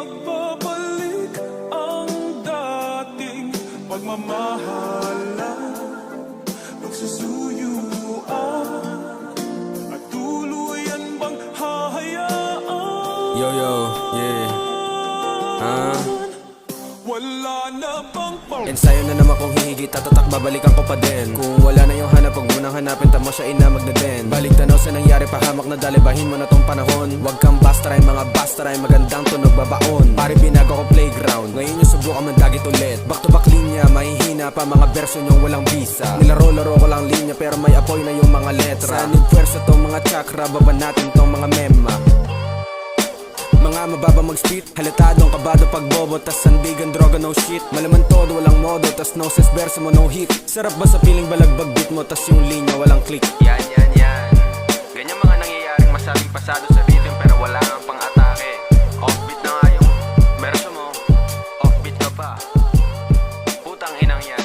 magbabalik ang dating pagmamahalan, pagsusuyuan, at tuluyan bang hahayaan? Yo, yeah. Wala na bang Ensayo na naman kung hihigit at tatak babalikan ko pa din. Kung wala na yung hanap, huwag mo nang hanapin, tamo siya inamag na din. Balik tanaw sa nangyari, pahamak na dalibahin mo na tong panahon. Huwag kang bastaray, mga bastaray, magandang tunog babaon. Pare binago ko playground, ngayon yung subukan mandagit ulit. Back to back linya, mahihina pa mga verso nyong walang bisa. Nilaro-laro ko lang linya pero may apoy na yung mga letra. Sanib pwersa tong mga chakra, baba natin tong mga mema. Mga mababa mag-spit, halatadong kabado pagbobo, tas sandigan, droga, no shit. Malaman todo, walang modo, tas no ses verso mo, no hit. Sarap ba sa piling balagbag beat mo, tas yung linya walang click. Yan ganyan mga nangyayaring masabing pasado sa rhythm pero wala kang pang-atake. Offbeat na nga yung verso mo, offbeat ka pa. Putang inang yan.